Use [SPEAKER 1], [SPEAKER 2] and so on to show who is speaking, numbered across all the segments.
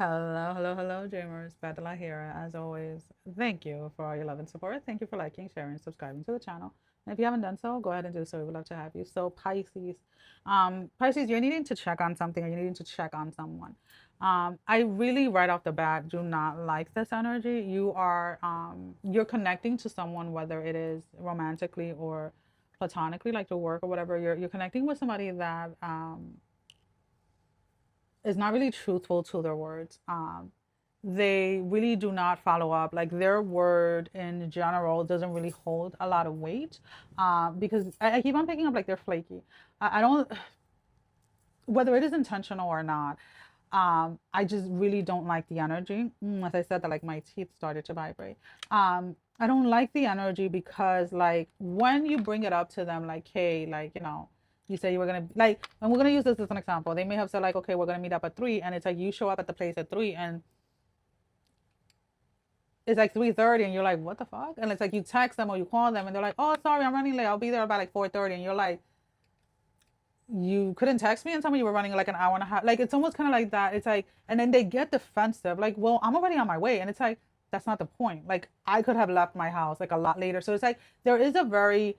[SPEAKER 1] Hello, hello, hello, dreamers. Badala here, as always. Thank you for all your love and support. Thank you for liking, sharing, subscribing to the channel. And if you haven't done so, go ahead and do so. We would love to have you. So, Pisces, Pisces, you're needing to check on something, or you're needing to check on someone. I really, right off the bat, do not like this energy. You're connecting to someone, whether it is romantically or platonically, like to work or whatever. You're connecting with somebody that is not really truthful to their words. They really do not follow up. Like their word in general doesn't really hold a lot of weight because I keep on picking up like they're flaky. I don't, whether it is intentional or not. I just really don't like the energy. As I said, that like my teeth started to vibrate. I don't like the energy because like when you bring it up to them, like, hey, like, you say you were gonna like, and we're gonna use this as an example. They may have said like, okay, we're gonna meet up at 3, and it's like you show up at the place at 3, and it's like 3:30, and you're like, what the fuck? And it's like you text them or you call them, and they're like, oh, sorry, I'm running late. I'll be there about like 4:30, and you're like, you couldn't text me and tell me you were running like an hour and a half. Like it's almost kind of like that. It's like, and then they get defensive. Like, well, I'm already on my way, and it's like that's not the point. Like I could have left my house like a lot later. So it's like there is a very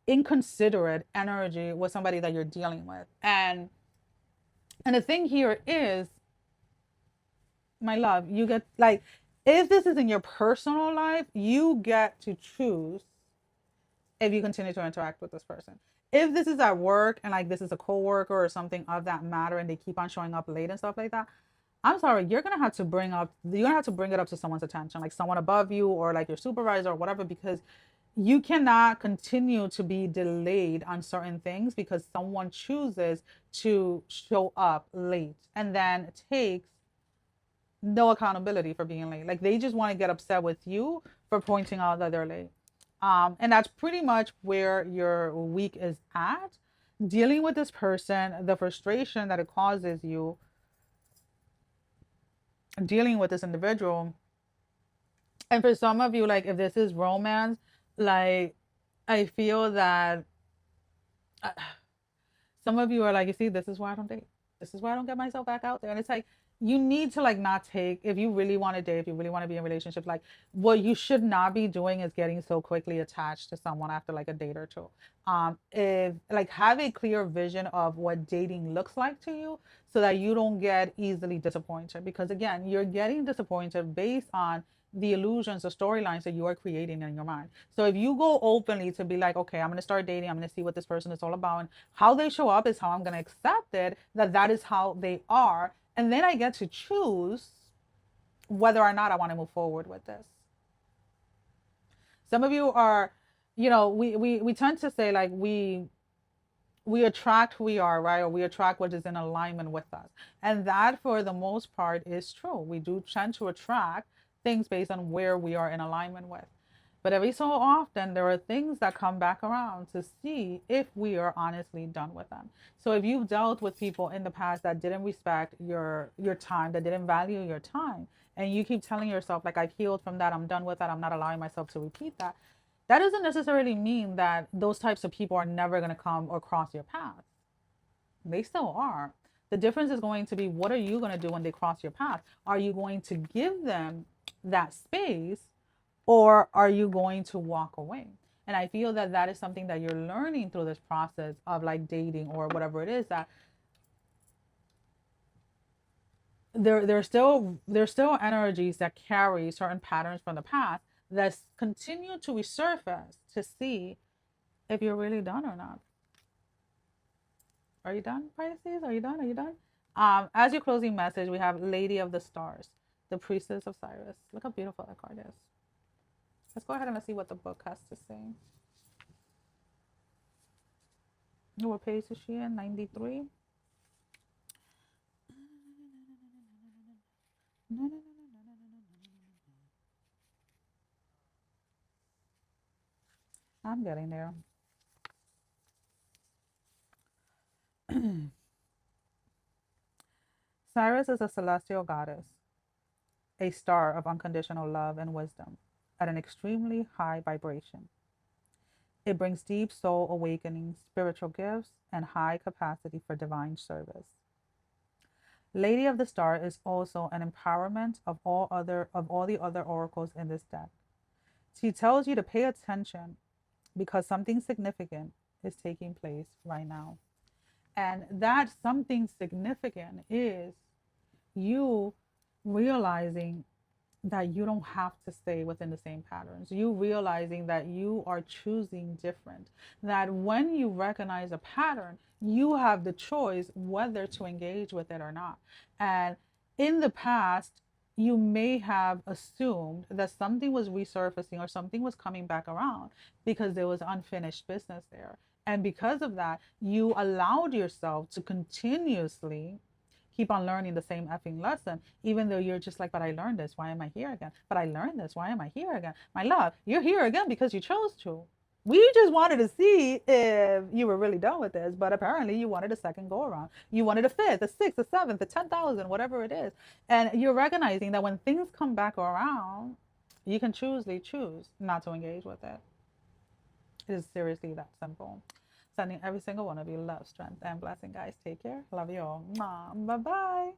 [SPEAKER 1] inconsiderate energy with somebody that you're dealing with, and the thing here is, my love, you get like, if this is in your personal life, you get to choose if you continue to interact with this person. If this is at work and like this is a coworker or something of that matter and they keep on showing up late and stuff like that, I'm sorry, you're gonna have to bring it up to someone's attention, like someone above you or like your supervisor or whatever, because you cannot continue to be delayed on certain things because someone chooses to show up late and then takes no accountability for being late. Like they just want to get upset with you for pointing out that they're late. And that's pretty much where your week is at. Dealing with this person, the frustration that it causes you, dealing with this individual. And for some of you, like if this is romance, like I feel that uh, some of you are like, you see, this is why I don't date. This is why I don't get myself back out there. And it's like, you need to like not take, if you really want to date, if you really want to be in a relationship, like what you should not be doing is getting so quickly attached to someone after like a date or two. If like have a clear vision of what dating looks like to you so that you don't get easily disappointed. Because again, you're getting disappointed based on the illusions, the storylines that you are creating in your mind. So if you go openly to be like, okay, I'm going to start dating, I'm going to see what this person is all about, and how they show up is how I'm going to accept it, that is how they are. And then I get to choose whether or not I want to move forward with this. Some of you are, we tend to say like we attract who we are, right? Or we attract what is in alignment with us. And that, for the most part, is true. We do tend to attract things based on where we are in alignment with. But every so often, there are things that come back around to see if we are honestly done with them. So if you've dealt with people in the past that didn't respect your time, that didn't value your time, and you keep telling yourself like, I've healed from that, I'm done with that, I'm not allowing myself to repeat that, that doesn't necessarily mean that those types of people are never going to come or cross your path. They still are. The difference is going to be, what are you going to do when they cross your path? Are you going to give them that space, or are you going to walk away? And I feel that that is something that you're learning through this process of like dating or whatever it is, that there's still energies that carry certain patterns from the past that continue to resurface to see if you're really done or not. Are you done, Pisces? Are you done? Are you done? As your closing message, we have Lady of the Stars, the Priestess of Cyrus. Look how beautiful that card is. Let's go ahead and let's see what the book has to say. What page is she in? 93? I'm getting there. Cyrus is a celestial goddess, a star of unconditional love and wisdom at an extremely high vibration. It brings deep soul awakening, spiritual gifts, and high capacity for divine service. Lady of the Star is also an empowerment of all the other oracles in this deck. She tells you to pay attention because something significant is taking place right now. And that something significant is you realizing that you don't have to stay within the same patterns. You realizing that you are choosing different. That when you recognize a pattern, you have the choice whether to engage with it or not. And in the past, you may have assumed that something was resurfacing or something was coming back around because there was unfinished business there. And because of that, you allowed yourself to continuously keep on learning the same effing lesson, even though you're just like, but I learned this. Why am I here again? But I learned this. Why am I here again? My love, you're here again because you chose to. We just wanted to see if you were really done with this, but apparently you wanted a second go around. You wanted a fifth, a sixth, a seventh, a 10,000, whatever it is. And you're recognizing that when things come back around, you can choose not to engage with it. It is seriously that simple. Sending every single one of you love, strength, and blessing, guys. Take care. Love you all. Bye bye.